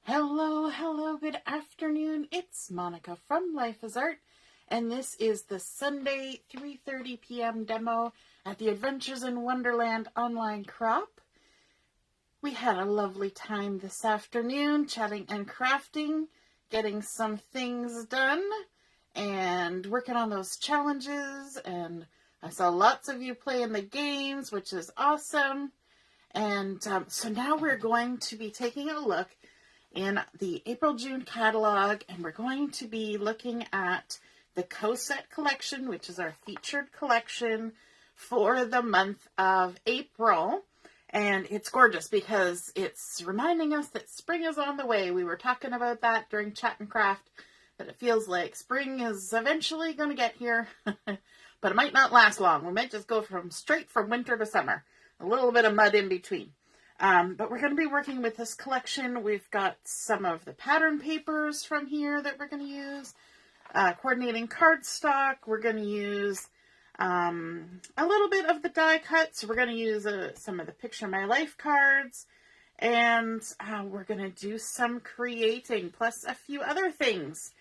Hello, hello, good afternoon. It's Monica from Life is Art, and this is the Sunday 3:30 p.m. demo at the Adventures in Wonderland online crop. We had a lovely time this afternoon chatting and crafting, getting some things done, and working on those challenges, and I saw lots of you playing the games, which is awesome. And so now we're going to be taking a look in the April-June catalog, and we're going to be looking at the Cosette collection, which is our featured collection for the month of April. And it's gorgeous because it's reminding us that spring is on the way. We were talking about that during Chat and Craft, that it feels like spring is eventually going to get here, but it might not last long. We might just go straight from winter to summer, a little bit of mud in between. But we're going to be working with this collection. We've got some of the pattern papers from here that we're going to use, coordinating cardstock. We're going to use a little bit of the die cuts. We're going to use some of the Picture My Life cards, and we're going to do some creating, plus a few other things.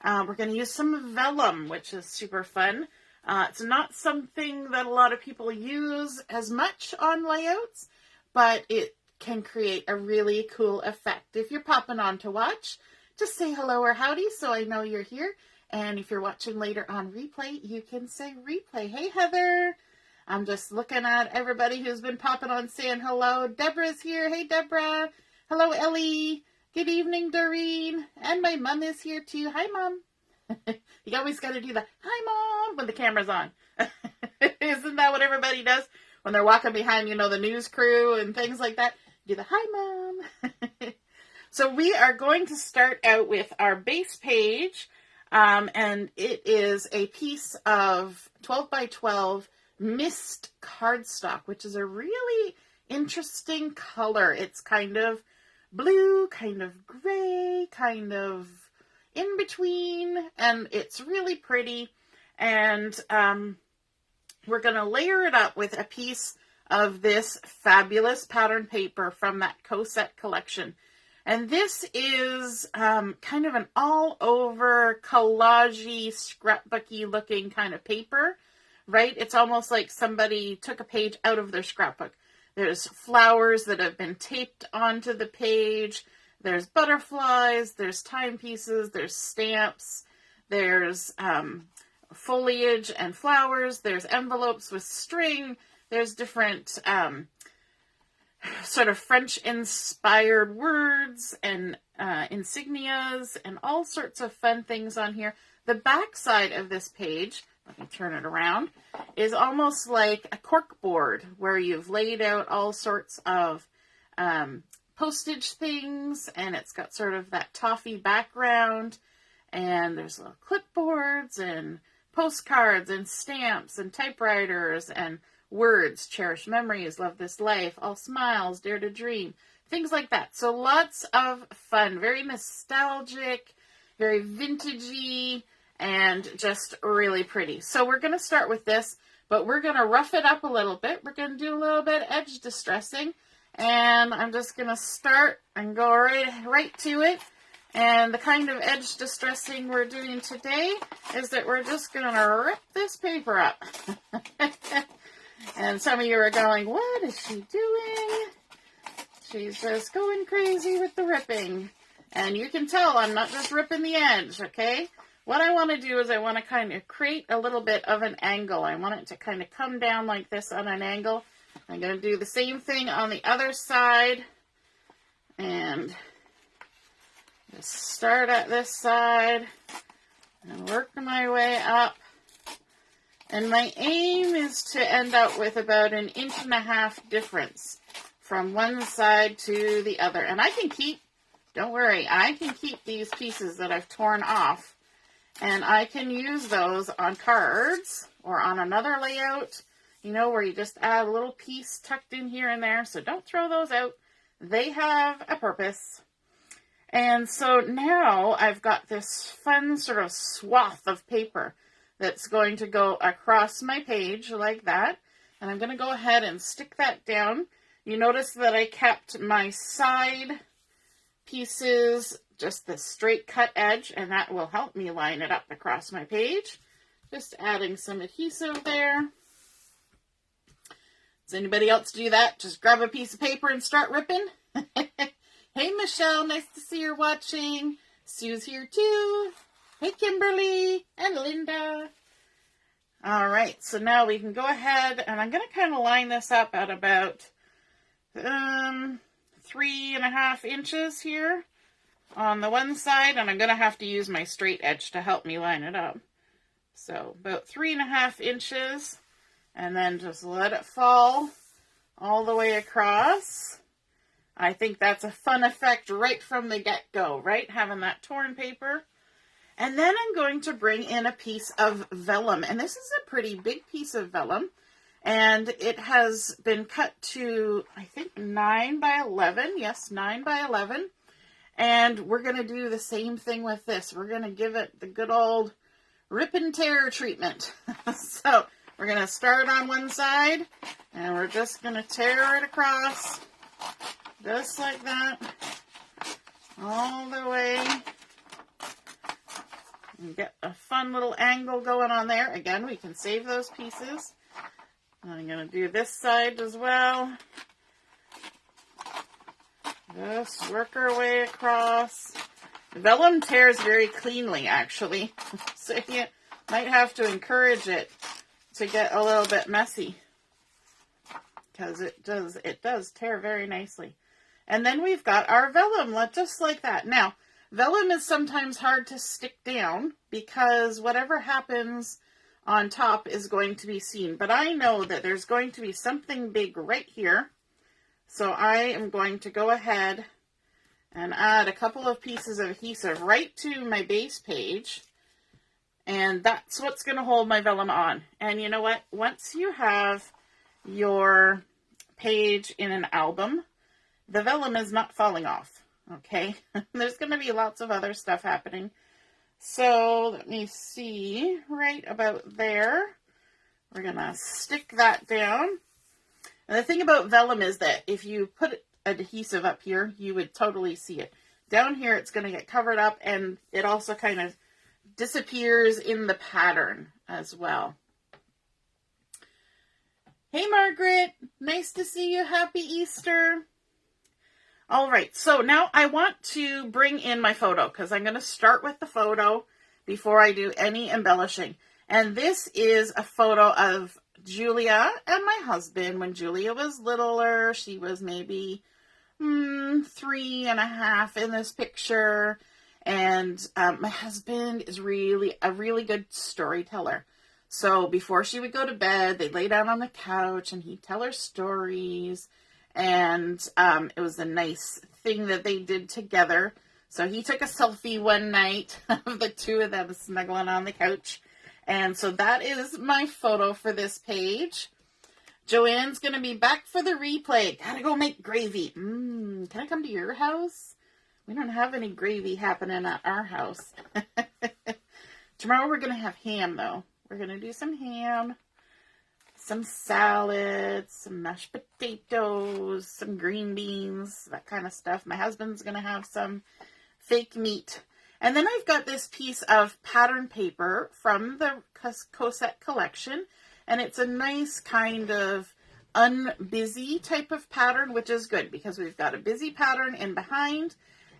We're going to use some vellum, which is super fun. It's not something that a lot of people use as much on layouts, but it can create a really cool effect. If you're popping on to watch, just say hello or howdy so I know you're here. And if you're watching later on replay, you can say replay. Hey, Heather. I'm just looking at everybody who's been popping on saying hello. Deborah's here. Hey, Deborah. Hello, Ellie. Good evening, Doreen. And my mom is here too. Hi, Mom. You always got to do the hi, Mom, when the camera's on. Isn't that what everybody does? When they're walking behind, the news crew and things like that, do the hi, Mom. So we are going to start out with our base page, and it is a piece of 12 by 12 mist cardstock, which is a really interesting color. It's kind of blue, kind of gray, kind of in between, and it's really pretty. And we're going to layer it up with a piece of this fabulous pattern paper from that Cosette collection. And this is kind of an all-over collage-y, scrapbooky looking kind of paper, right? It's almost like somebody took a page out of their scrapbook. There's flowers that have been taped onto the page. There's butterflies. There's timepieces. There's stamps. There's foliage and flowers. There's envelopes with string. There's different sort of French-inspired words and insignias and all sorts of fun things on here. The back side of this page, let me turn it around, is almost like a cork board where you've laid out all sorts of postage things, and it's got sort of that toffee background, and there's little clipboards and postcards and stamps and typewriters and words, cherish memories, love this life, all smiles, dare to dream, things like that. So lots of fun, very nostalgic, very vintagey, and just really pretty. So we're going to start with this, but we're going to rough it up a little bit. We're going to do a little bit of edge distressing, and I'm just going to start and go right to it. And the kind of edge distressing we're doing today is that we're just going to rip this paper up. And some of you are going, what is she doing? She's just going crazy with the ripping. And you can tell I'm not just ripping the edge, okay? What I want to do is I want to kind of create a little bit of an angle. I want it to kind of come down like this on an angle. I'm going to do the same thing on the other side. And just start at this side and work my way up. And my aim is to end up with about 1.5 inches difference from one side to the other. And I can keep, don't worry, I can keep these pieces that I've torn off, and I can use those on cards or on another layout, where you just add a little piece tucked in here and there. So don't throw those out. They have a purpose. And so now I've got this fun sort of swath of paper that's going to go across my page like that. And I'm going to go ahead and stick that down. You notice that I kept my side pieces, just the straight cut edge, and that will help me line it up across my page. Just adding some adhesive there. Does anybody else do that? Just grab a piece of paper and start ripping? Hey, Michelle, nice to see you're watching. Sue's here too. Hey, Kimberly and Linda. All right, so now we can go ahead, and I'm going to kind of line this up at about 3.5 inches here on the one side, and I'm going to have to use my straight edge to help me line it up. So about 3.5 inches, and then just let it fall all the way across. I think that's a fun effect right from the get-go, right? Having that torn paper. And then I'm going to bring in a piece of vellum, and this is a pretty big piece of vellum, and it has been cut to, I think, 9 by 11. Yes, 9 by 11. And we're going to do the same thing with this. We're going to give it the good old rip and tear treatment. So we're going to start on one side, and we're just going to tear it across, just like that, all the way. And get a fun little angle going on there. Again, we can save those pieces. I'm going to do this side as well. Just work our way across. Vellum tears very cleanly, actually. So you might have to encourage it to get a little bit messy, because it does tear very nicely. And then we've got our vellum, just like that. Now, vellum is sometimes hard to stick down because whatever happens on top is going to be seen. But I know that there's going to be something big right here. So I am going to go ahead and add a couple of pieces of adhesive right to my base page. And that's what's going to hold my vellum on. And you know what? Once you have your page in an album, the vellum is not falling off. Okay, there's going to be lots of other stuff happening. So let me see, right about there. We're going to stick that down. And the thing about vellum is that if you put adhesive up here, you would totally see it. Down here, it's going to get covered up, and it also kind of disappears in the pattern as well. Hey, Margaret, nice to see you. Happy Easter. All right, so now I want to bring in my photo because I'm going to start with the photo before I do any embellishing. And this is a photo of Julia and my husband when Julia was littler. She was maybe 3.5 in this picture. And my husband is really a really good storyteller. So before she would go to bed, they'd lay down on the couch and he'd tell her stories. And it was a nice thing that they did together. So he took a selfie one night of the two of them snuggling on the couch. And so that is my photo for this page. Joanne's going to be back for the replay. Gotta go make gravy. Can I come to your house? We don't have any gravy happening at our house. Tomorrow we're going to have ham, though. We're going to do some ham. Some salad, some mashed potatoes, some green beans, that kind of stuff. My husband's going to have some fake meat. And then I've got this piece of pattern paper from the Cosette collection. And it's a nice kind of unbusy type of pattern, which is good because we've got a busy pattern in behind.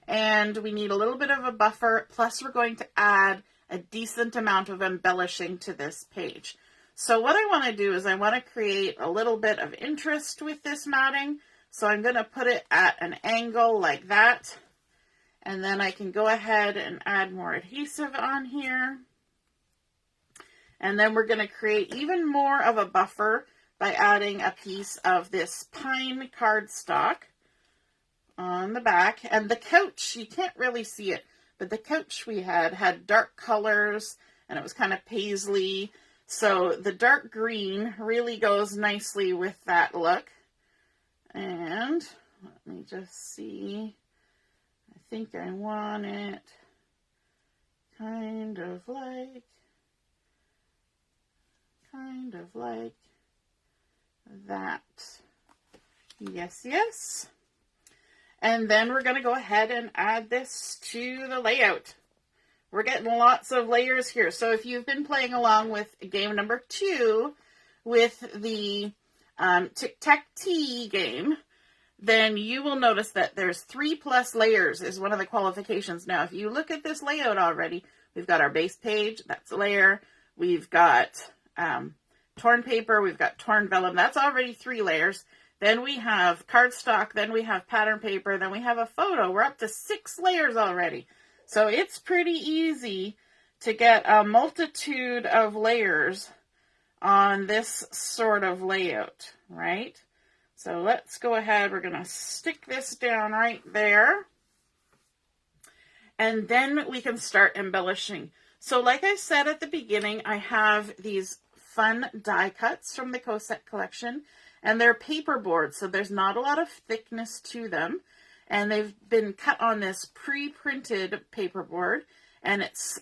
And we need a little bit of a buffer. Plus, we're going to add a decent amount of embellishing to this page. So what I want to do is I want to create a little bit of interest with this matting. So I'm going to put it at an angle like that. And then I can go ahead and add more adhesive on here. And then we're going to create even more of a buffer by adding a piece of this pine cardstock on the back. And the couch, you can't really see it, but the couch we had dark colors and it was kind of paisley. So the dark green really goes nicely with that look. And let me just see. I think I want it kind of like that. Yes, yes. And then we're going to go ahead and add this to the layout. We're getting lots of layers here. So if you've been playing along with game number 2 with the tic-tac-tee game, then you will notice that there's 3+ layers is one of the qualifications. Now, if you look at this layout already, we've got our base page, that's a layer. We've got torn paper, we've got torn vellum, that's already 3 layers. Then we have cardstock, then we have pattern paper, then we have a photo. We're up to 6 layers already. So it's pretty easy to get a multitude of layers on this sort of layout, right? So let's go ahead. We're going to stick this down right there. And then we can start embellishing. So like I said at the beginning, I have these fun die cuts from the Cosette collection. And they're paper boards, so there's not a lot of thickness to them. And they've been cut on this pre-printed paperboard. And it's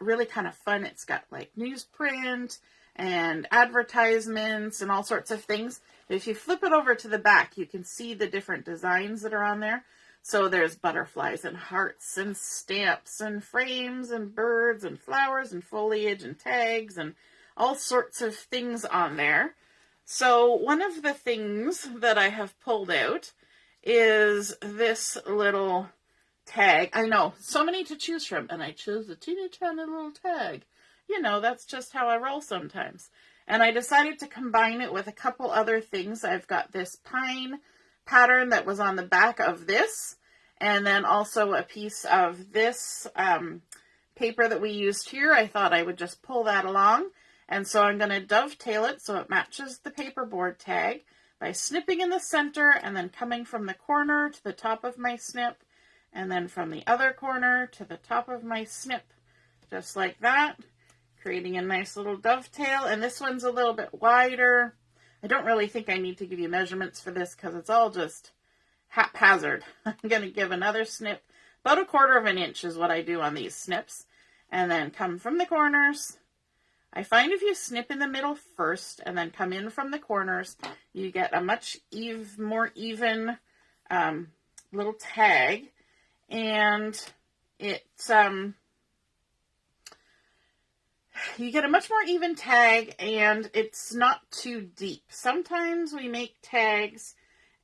really kind of fun. It's got like newsprint and advertisements and all sorts of things. If you flip it over to the back, you can see the different designs that are on there. So there's butterflies and hearts and stamps and frames and birds and flowers and foliage and tags and all sorts of things on there. So one of the things that I have pulled out is this little tag. I know, so many to choose from, and I chose a teeny tiny little tag. You know, that's just how I roll sometimes. And I decided to combine it with a couple other things. I've got this pine pattern that was on the back of this, and then also a piece of this paper that we used here. I thought I would just pull that along. And so I'm going to dovetail it so it matches the paperboard tag by snipping in the center and then coming from the corner to the top of my snip, and then from the other corner to the top of my snip, just like that, creating a nice little dovetail. And this one's a little bit wider. I don't really think I need to give you measurements for this because it's all just haphazard. I'm going to give another snip. About 1/4 inch is what I do on these snips. And then come from the corners. I find if you snip in the middle first and then come in from the corners, you get a much more even little tag. And it's you get a much more even tag, and it's not too deep. Sometimes we make tags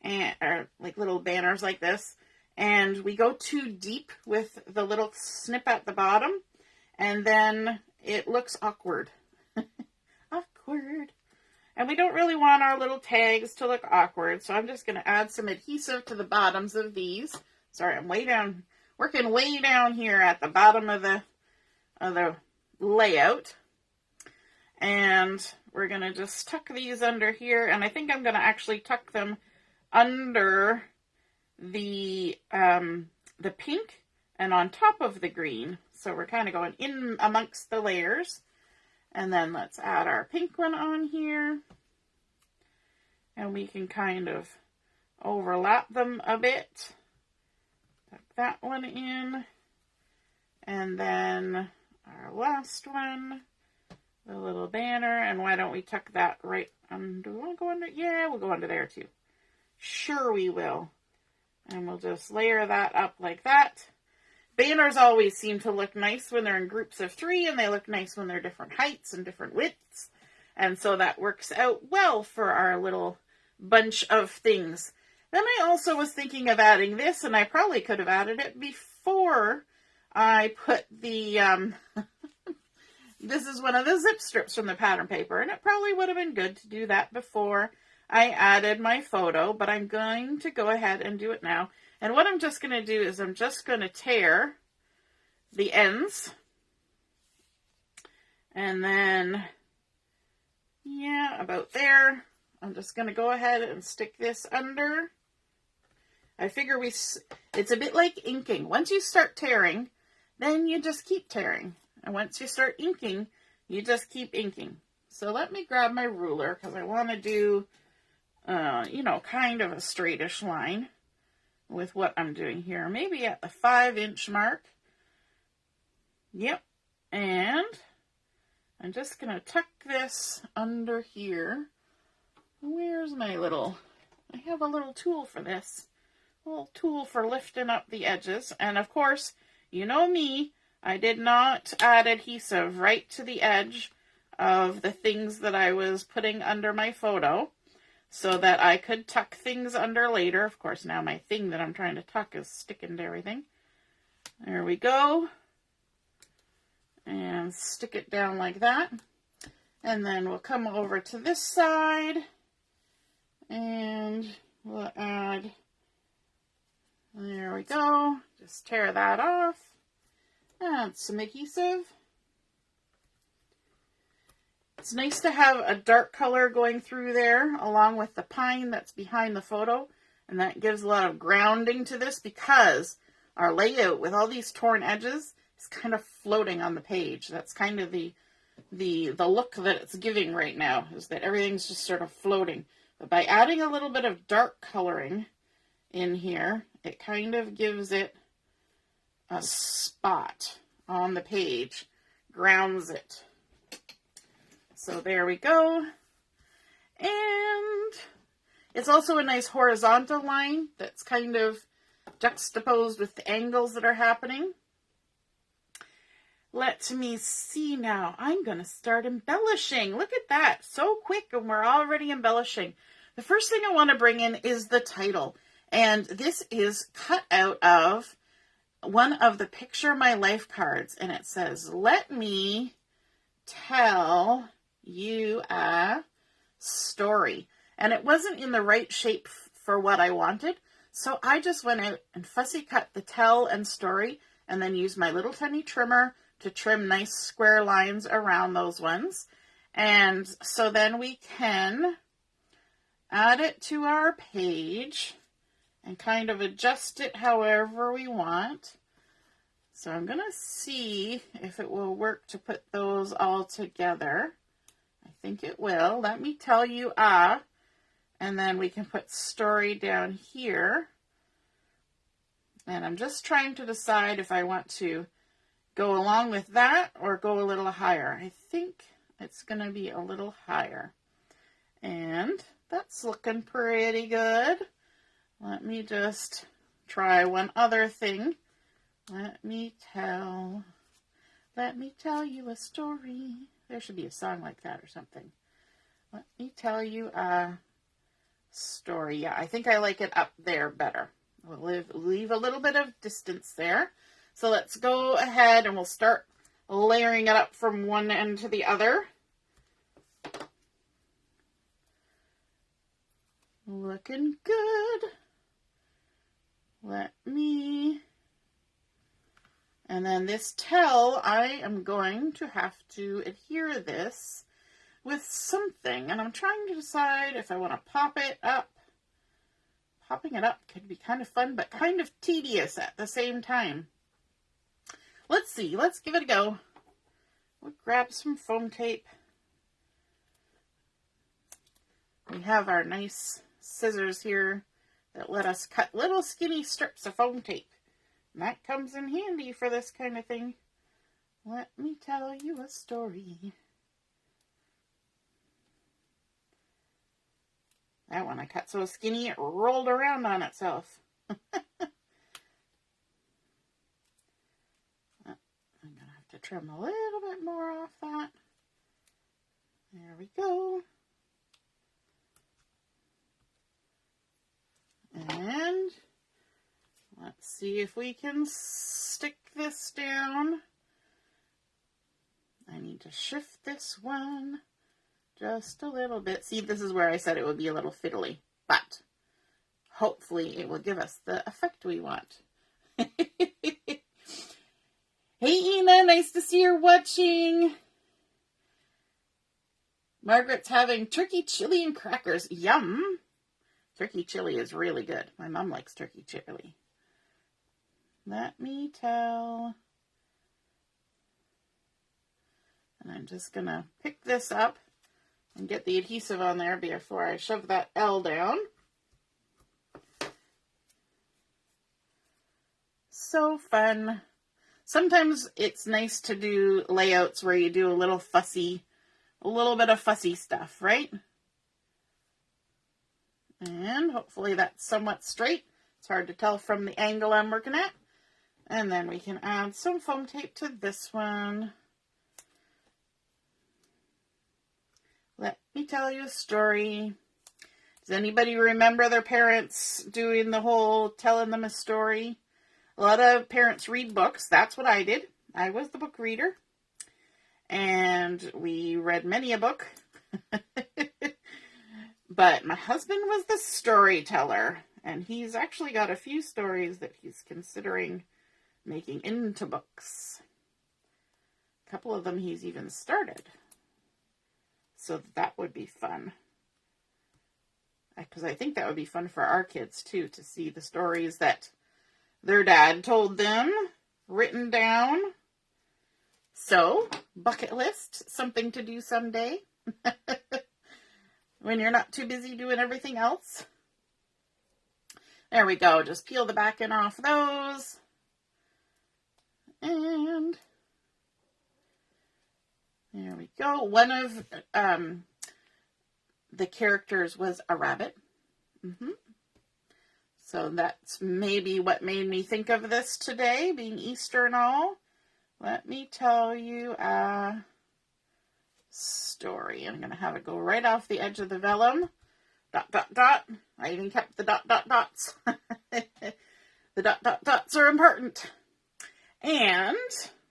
or like little banners like this, and we go too deep with the little snip at the bottom, and then it looks awkward. Awkward. And we don't really want our little tags to look awkward, so I'm just going to add some adhesive to the bottoms of these. Sorry, I'm way down, working way down here at the bottom of the layout. And we're going to just tuck these under here, and I think I'm going to actually tuck them under the pink and on top of the green. So we're kind of going in amongst the layers. And then let's add our pink one on here. And we can kind of overlap them a bit. Tuck that one in. And then our last one, the little banner. And why don't we tuck that right under? Do we want to go under? Yeah, we'll go under there too. Sure we will. And we'll just layer that up like that. Banners always seem to look nice when they're in groups of 3, and they look nice when they're different heights and different widths. And so that works out well for our little bunch of things. Then I also was thinking of adding this, and I probably could have added it before I put the, this is one of the zip strips from the pattern paper, and it probably would have been good to do that before I added my photo, but I'm going to go ahead and do it now. And what I'm just going to do is I'm just going to tear the ends. And then, yeah, about there. I'm just going to go ahead and stick this under. I figure it's a bit like inking. Once you start tearing, then you just keep tearing. And once you start inking, you just keep inking. So let me grab my ruler because I want to do, you know, kind of a straightish line with what I'm doing here. Maybe at the 5-inch mark. Yep. And I'm just going to tuck this under here. Where's my little, I have a little tool for this. little tool for lifting up the edges. And of course, you know me, I did not add adhesive right to the edge of the things that I was putting under my photo so that I could tuck things under later. Of course, now my thing that I'm trying to tuck is sticking to everything. There we go. And stick it down like that. And then we'll come over to this side and we'll add, there we go. Just tear that off. Add some adhesive. It's nice to have a dark color going through there along with the pine that's behind the photo. And that gives a lot of grounding to this because our layout with all these torn edges is kind of floating on the page. That's kind of the look that it's giving right now, is that everything's just sort of floating. But by adding a little bit of dark coloring in here, it kind of gives it a spot on the page, grounds it. So there we go. And it's also a nice horizontal line that's kind of juxtaposed with the angles that are happening. Let me see now. I'm going to start embellishing. Look at that. So quick, and we're already embellishing. The first thing I want to bring in is the title. And this is cut out of one of the Picture My Life cards. And it says, "Let me tell you a story." And it wasn't in the right shape for what I wanted. So I just went out and fussy cut the tell and story and then used my little tiny trimmer to trim nice square lines around those ones. And so then we can add it to our page and kind of adjust it however we want. So I'm going to see if it will work to put those all together. I think it will. Let me tell you and then we can put story down here. And I'm just trying to decide if I want to go along with that or go a little higher. I think it's going to be a little higher. And that's looking pretty good. Let me just try one other thing. Let me tell you a story. There should be a song like that or something. Let me tell you a story. Yeah, I think I like it up there better. We'll leave a little bit of distance there. So let's go ahead and we'll start layering it up from one end to the other. Looking good. And then this tell, I am going to have to adhere this with something. And I'm trying to decide if I want to pop it up. Popping it up could be kind of fun, but kind of tedious at the same time. Let's see. Let's give it a go. We'll grab some foam tape. We have our nice scissors here that let us cut little skinny strips of foam tape. And that comes in handy for this kind of thing. Let me tell you a story. That one I cut so skinny it rolled around on itself. I'm going to have to trim a little bit more off that. There we go. And let's see if we can stick this down. I need to shift this one just a little bit. See, this is where I said it would be a little fiddly, but hopefully it will give us the effect we want. Hey, Ina, nice to see you're watching. Margaret's having turkey chili and crackers. Yum. Turkey chili is really good. My mom likes turkey chili. Let me tell. And I'm just going to pick this up and get the adhesive on there before I shove that L down. So fun. Sometimes it's nice to do layouts where you do a little bit of fussy stuff, right? And hopefully that's somewhat straight. It's hard to tell from the angle I'm working at. And then we can add some foam tape to this one. Let me tell you a story. Does anybody remember their parents doing the whole telling them a story? A lot of parents read books. That's what I did. I was the book reader. And we read many a book. But my husband was the storyteller. And he's actually got a few stories that he's considering making into books. A couple of them he's even started. So that would be fun. Because I think that would be fun for our kids too, to see the stories that their dad told them, written down. So, bucket list, something to do someday. When you're not too busy doing everything else. There we go. Just peel the back end off those. And there we go. One of the characters was a rabbit. So that's maybe what made me think of this today, being Easter and all. Let me tell you a story. I'm going to have it go right off the edge of the vellum. Dot, dot, dot. I even kept the dot, dot, dots. The dot, dot, dots are important. And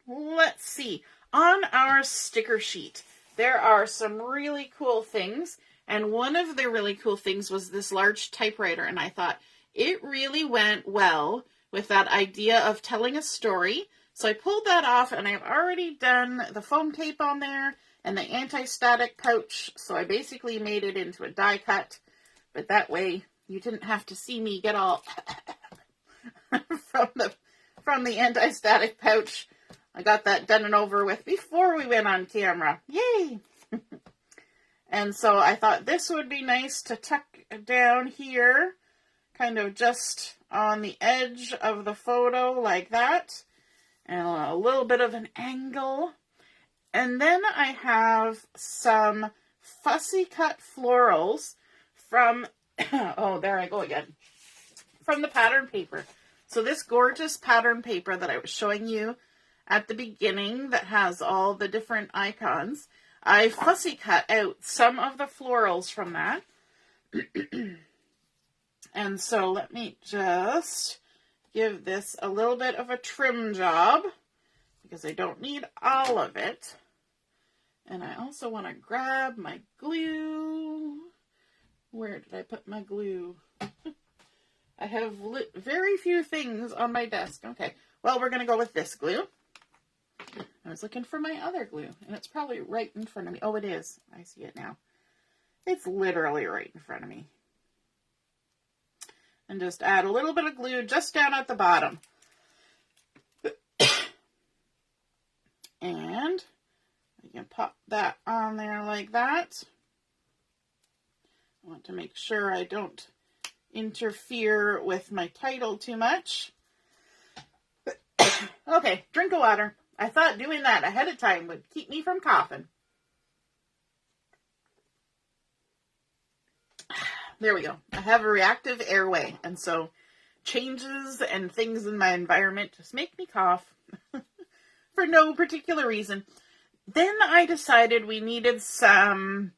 let's see. On our sticker sheet, there are some really cool things. And one of the really cool things was this large typewriter. And I thought it really went well with that idea of telling a story. So I pulled that off, and I've already done the foam tape on there and the anti-static pouch. So I basically made it into a die cut. But that way you didn't have to see me get all from the anti-static pouch. I got that done and over with before we went on camera. Yay! And so I thought this would be nice to tuck down here, kind of just on the edge of the photo like that. And a little bit of an angle. And then I have some fussy cut florals from, oh, there I go again, from the pattern paper. So this gorgeous pattern paper that I was showing you at the beginning that has all the different icons, I fussy cut out some of the florals from that. And so let me just give this a little bit of a trim job because I don't need all of it. And I also want to grab my glue. Where did I put my glue? I have very few things on my desk. Okay, well, we're going to go with this glue. I was looking for my other glue, and it's probably right in front of me. Oh, it is. I see it now. It's literally right in front of me. And just add a little bit of glue just down at the bottom. And you can pop that on there like that. I want to make sure I don't interfere with my title too much. Okay, drink of water. I thought doing that ahead of time would keep me from coughing. There we go. I have a reactive airway, and so changes and things in my environment just make me cough for no particular reason. Then I decided we needed some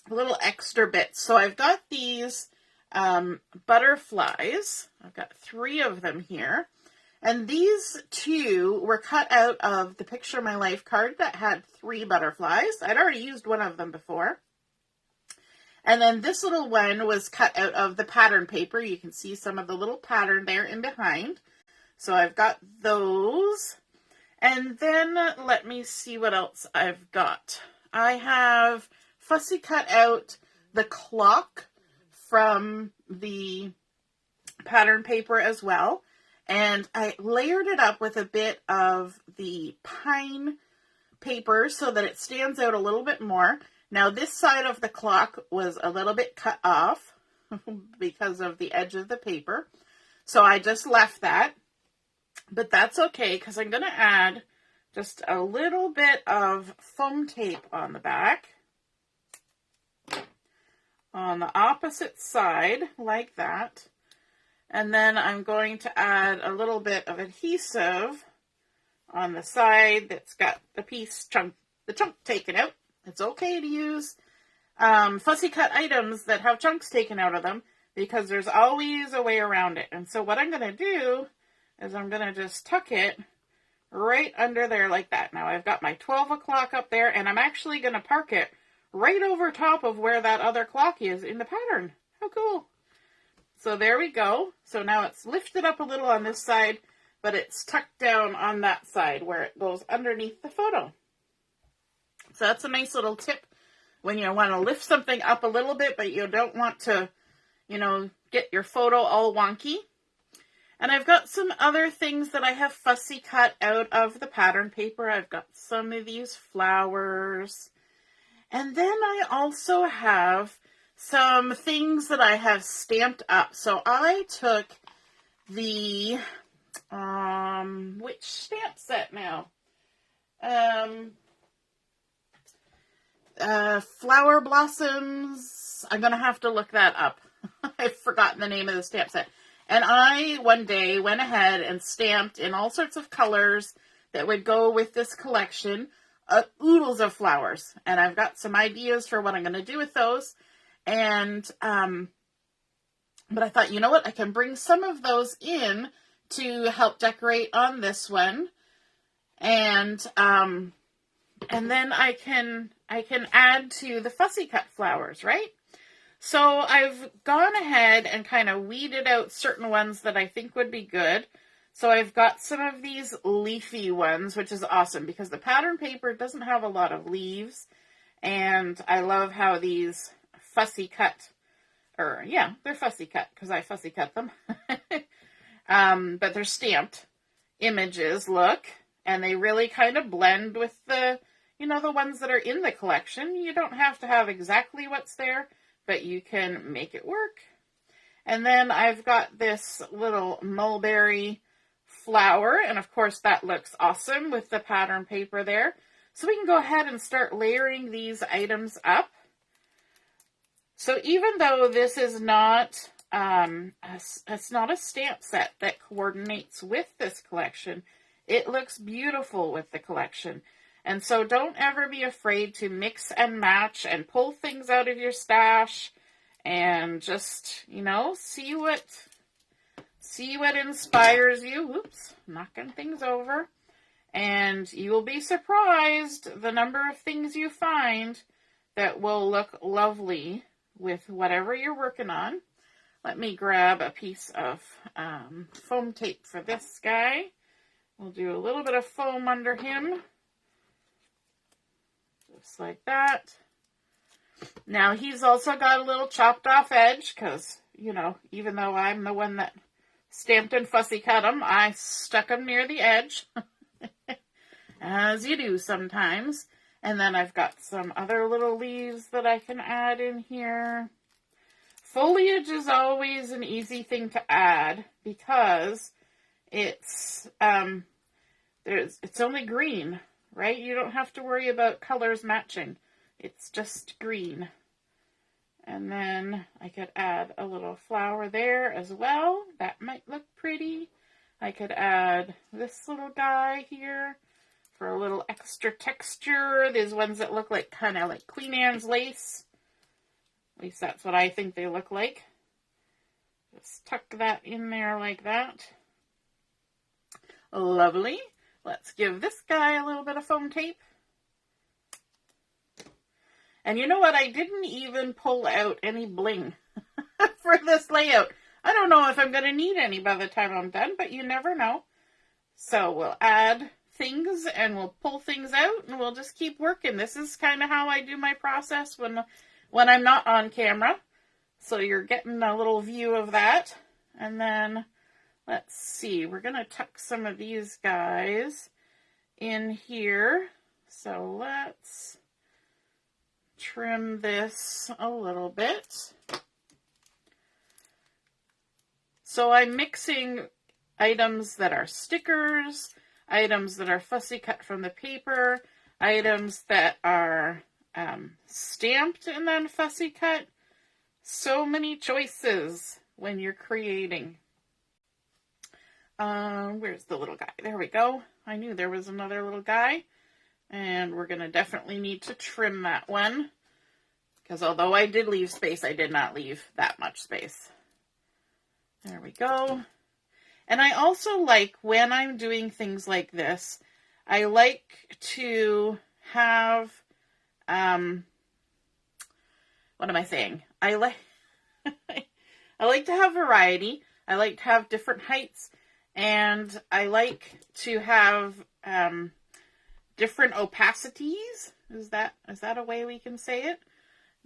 little extra bits. So I've got these butterflies. I've got 3 of them here. And these 2 were cut out of the Picture My Life card that had 3 butterflies. I'd already used one of them before. And then this little one was cut out of the pattern paper. You can see some of the little pattern there in behind. So I've got those. And then let me see what else I've got. I have fussy cut out the clock from the pattern paper as well. And I layered it up with a bit of the pine paper so that it stands out a little bit more. Now this side of the clock was a little bit cut off because of the edge of the paper. So I just left that. But that's okay because I'm going to add just a little bit of foam tape on the back. On the opposite side, like that. And then I'm going to add a little bit of adhesive on the side that's got the chunk taken out. It's okay to use fussy cut items that have chunks taken out of them because there's always a way around it. And so what I'm going to do is I'm going to just tuck it right under there like that. Now I've got my 12 o'clock up there, and I'm actually going to park it right over top of where that other clock is in the pattern. How cool. So there we go. So now it's lifted up a little on this side, but it's tucked down on that side where it goes underneath the photo. So that's a nice little tip when you want to lift something up a little bit, but you don't want to, get your photo all wonky. And I've got some other things that I have fussy cut out of the pattern paper. I've got some of these flowers. And then I also have some things that I have stamped up. So I took the, which stamp set now? Flower Blossoms. I'm going to have to look that up. I've forgotten the name of the stamp set. And I, one day, went ahead and stamped in all sorts of colors that would go with this collection, oodles of flowers. And I've got some ideas for what I'm going to do with those. And, but I thought, you know what? I can bring some of those in to help decorate on this one. And then I can add to the fussy cut flowers, right? So I've gone ahead and kind of weeded out certain ones that I think would be good. So I've got some of these leafy ones, which is awesome because the pattern paper doesn't have a lot of leaves. And I love how these fussy cut, they're fussy cut because I fussy cut them. But they're stamped images, look, and they really kind of blend with the ones that are in the collection. You don't have to have exactly what's there, but you can make it work. And then I've got this little mulberry flower, and of course that looks awesome with the pattern paper there. So we can go ahead and start layering these items up. So even though this is not, it's not a stamp set that coordinates with this collection, it looks beautiful with the collection. And so don't ever be afraid to mix and match and pull things out of your stash and just, see what inspires you. Whoops, knocking things over. And you will be surprised the number of things you find that will look lovely with whatever you're working on. Let me grab a piece of foam tape for this guy. We'll do a little bit of foam under him. Just like that. Now he's also got a little chopped off edge because, even though I'm the one that stamped and fussy cut him, I stuck him near the edge. As you do sometimes. And then I've got some other little leaves that I can add in here. Foliage is always an easy thing to add because it's only green. Right? You don't have to worry about colors matching. It's just green. And then I could add a little flower there as well. That might look pretty. I could add this little guy here for a little extra texture. These ones that look like kind of like Queen Anne's lace. At least that's what I think they look like. Just tuck that in there like that. Lovely. Let's give this guy a little bit of foam tape. And you know what? I didn't even pull out any bling for this layout. I don't know if I'm going to need any by the time I'm done, but you never know. So we'll add things and we'll pull things out and we'll just keep working. This is kind of how I do my process when I'm not on camera. So you're getting a little view of that. And then let's see, we're going to tuck some of these guys in here. So let's trim this a little bit. So I'm mixing items that are stickers, items that are fussy cut from the paper, items that are stamped and then fussy cut. So many choices when you're creating. Where's the little guy? There we go. I knew there was another little guy. And we're going to definitely need to trim that one. Because although I did leave space, I did not leave that much space. There we go. And I also like, when I'm doing things like this, I like to have, what am I saying? I like to have variety. I like to have different heights. And I like to have different opacities. Is that a way we can say it?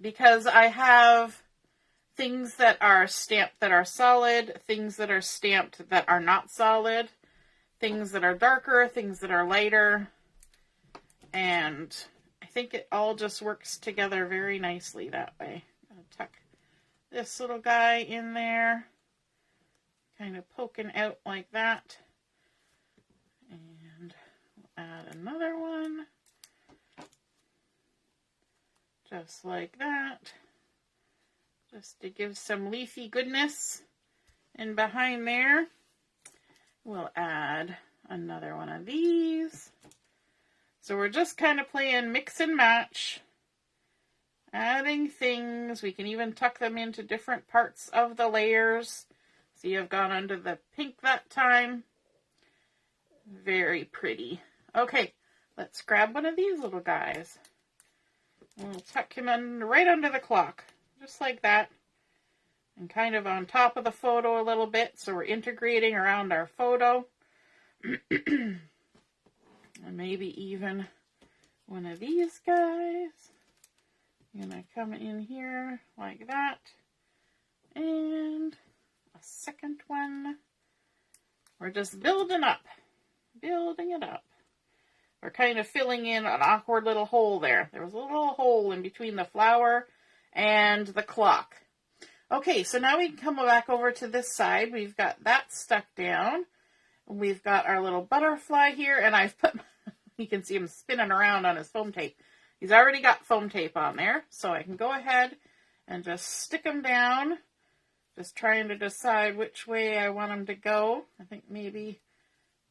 Because I have things that are stamped that are solid, things that are stamped that are not solid, things that are darker, things that are lighter, and I think it all just works together very nicely that way. I'm going to tuck this little guy in there, kind of poking out like that, and we'll add another one, just like that. Just to give some leafy goodness. And behind there, we'll add another one of these. So we're just kind of playing mix and match. Adding things. We can even tuck them into different parts of the layers. See, I've gone under the pink that time. Very pretty. Okay, let's grab one of these little guys. We'll tuck him in right under the clock. Just like that, and kind of on top of the photo a little bit, so we're integrating around our photo. And maybe even one of these guys. I'm going to come in here like that, and a second one. We're just building it up. We're kind of filling in an awkward little hole there. There was a little hole in between the flower and the clock. Okay, so now we can come back over to this side. We've got that stuck down. We've got our little butterfly here, and I've put, you can see him spinning around on his foam tape. He's already got foam tape on there, so I can go ahead and just stick him down. Just trying to decide which way I want him to go. I think maybe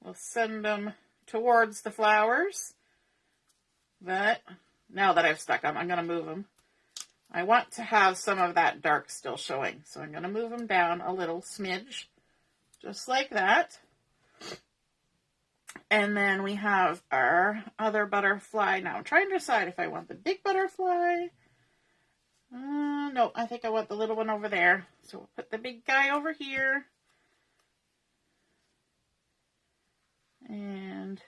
we'll send him towards the flowers. But now that I've stuck him, I'm going to move him. I want to have some of that dark still showing, so I'm going to move them down a little smidge, just like that. And then we have our other butterfly. Now I'm trying to decide if I want the big butterfly. No, I think I want the little one over there. So we'll put the big guy over here. And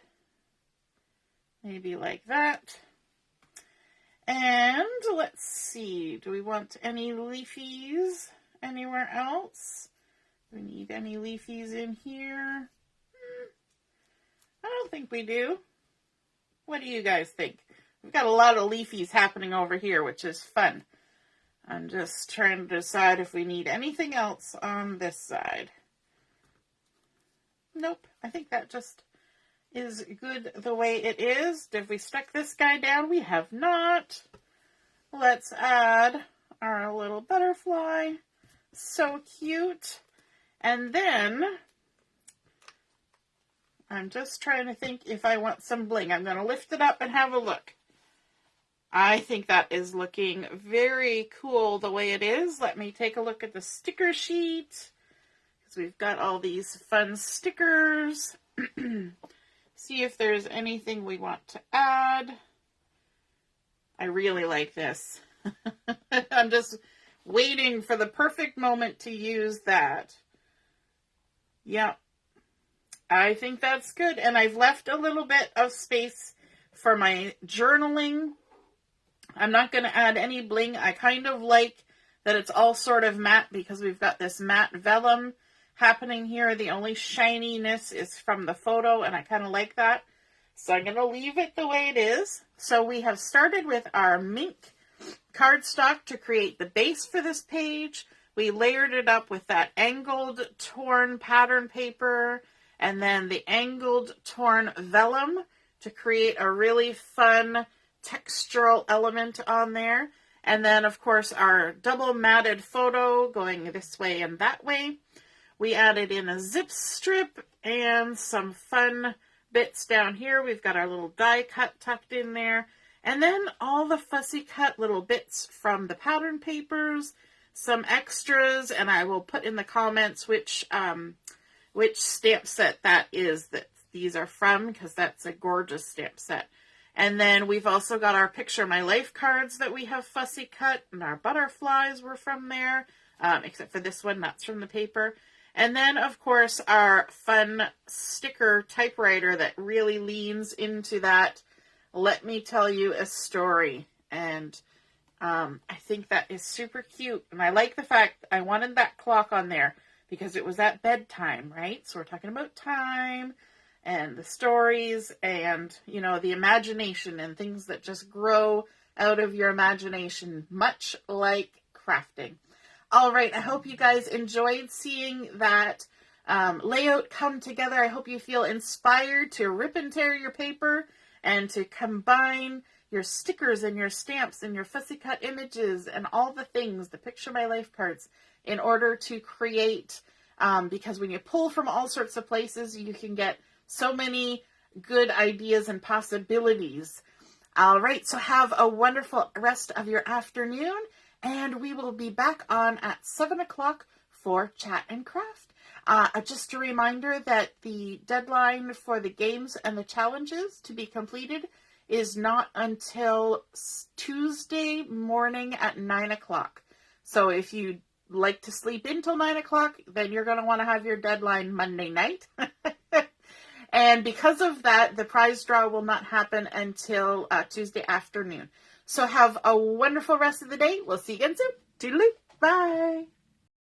maybe like that. And let's see, do we want any leafies anywhere else? Do we need any leafies in here? I don't think we do. What do you guys think? We've got a lot of leafies happening over here, which is fun. I'm just trying to decide if we need anything else on this side. Nope, I think that just is good the way it is. Have we stuck this guy down? We have not. Let's add our little butterfly. So cute. And then I'm just trying to think if I want some bling. I'm going to lift it up and have a look. I think that is looking very cool the way it is. Let me take a look at the sticker sheet, because we've got all these fun stickers. See if there's anything we want to add. I really like this. I'm just waiting for the perfect moment to use that. Yeah, I think that's good. And I've left a little bit of space for my journaling. I'm not going to add any bling. I kind of like that it's all sort of matte, because we've got this matte vellum happening here. The only shininess is from the photo, and I kind of like that. So I'm going to leave it the way it is. So we have started with our mink cardstock to create the base for this page. We layered it up with that angled torn pattern paper, and then the angled torn vellum to create a really fun textural element on there. And then, of course, our double matted photo going this way and that way. We added in a zip strip and some fun bits down here. We've got our little die cut tucked in there. And then all the fussy cut little bits from the pattern papers, some extras, and I will put in the comments which stamp set that is that these are from, because that's a gorgeous stamp set. And then we've also got our Picture My Life cards that we have fussy cut, and our butterflies were from there, except for this one, that's from the paper. And then, of course, our fun sticker typewriter that really leans into that let me tell you a story. And I think that is super cute. And I like the fact I wanted that clock on there because it was at bedtime, right? So we're talking about time and the stories and, you know, the imagination and things that just grow out of your imagination, much like crafting. All right, I hope you guys enjoyed seeing that layout come together. I hope you feel inspired to rip and tear your paper and to combine your stickers and your stamps and your fussy cut images and all the things, the Picture My Life cards, in order to create, because when you pull from all sorts of places, you can get so many good ideas and possibilities. All right, so have a wonderful rest of your afternoon, and we will be back on at 7 o'clock for Chat and Craft. Just a reminder that the deadline for the games and the challenges to be completed is not until Tuesday morning at 9 o'clock. So if you like to sleep in till 9 o'clock, then you're going to want to have your deadline Monday night. And because of that, the prize draw will not happen until Tuesday afternoon. So have a wonderful rest of the day. We'll see you again soon. Toodaloo. Bye.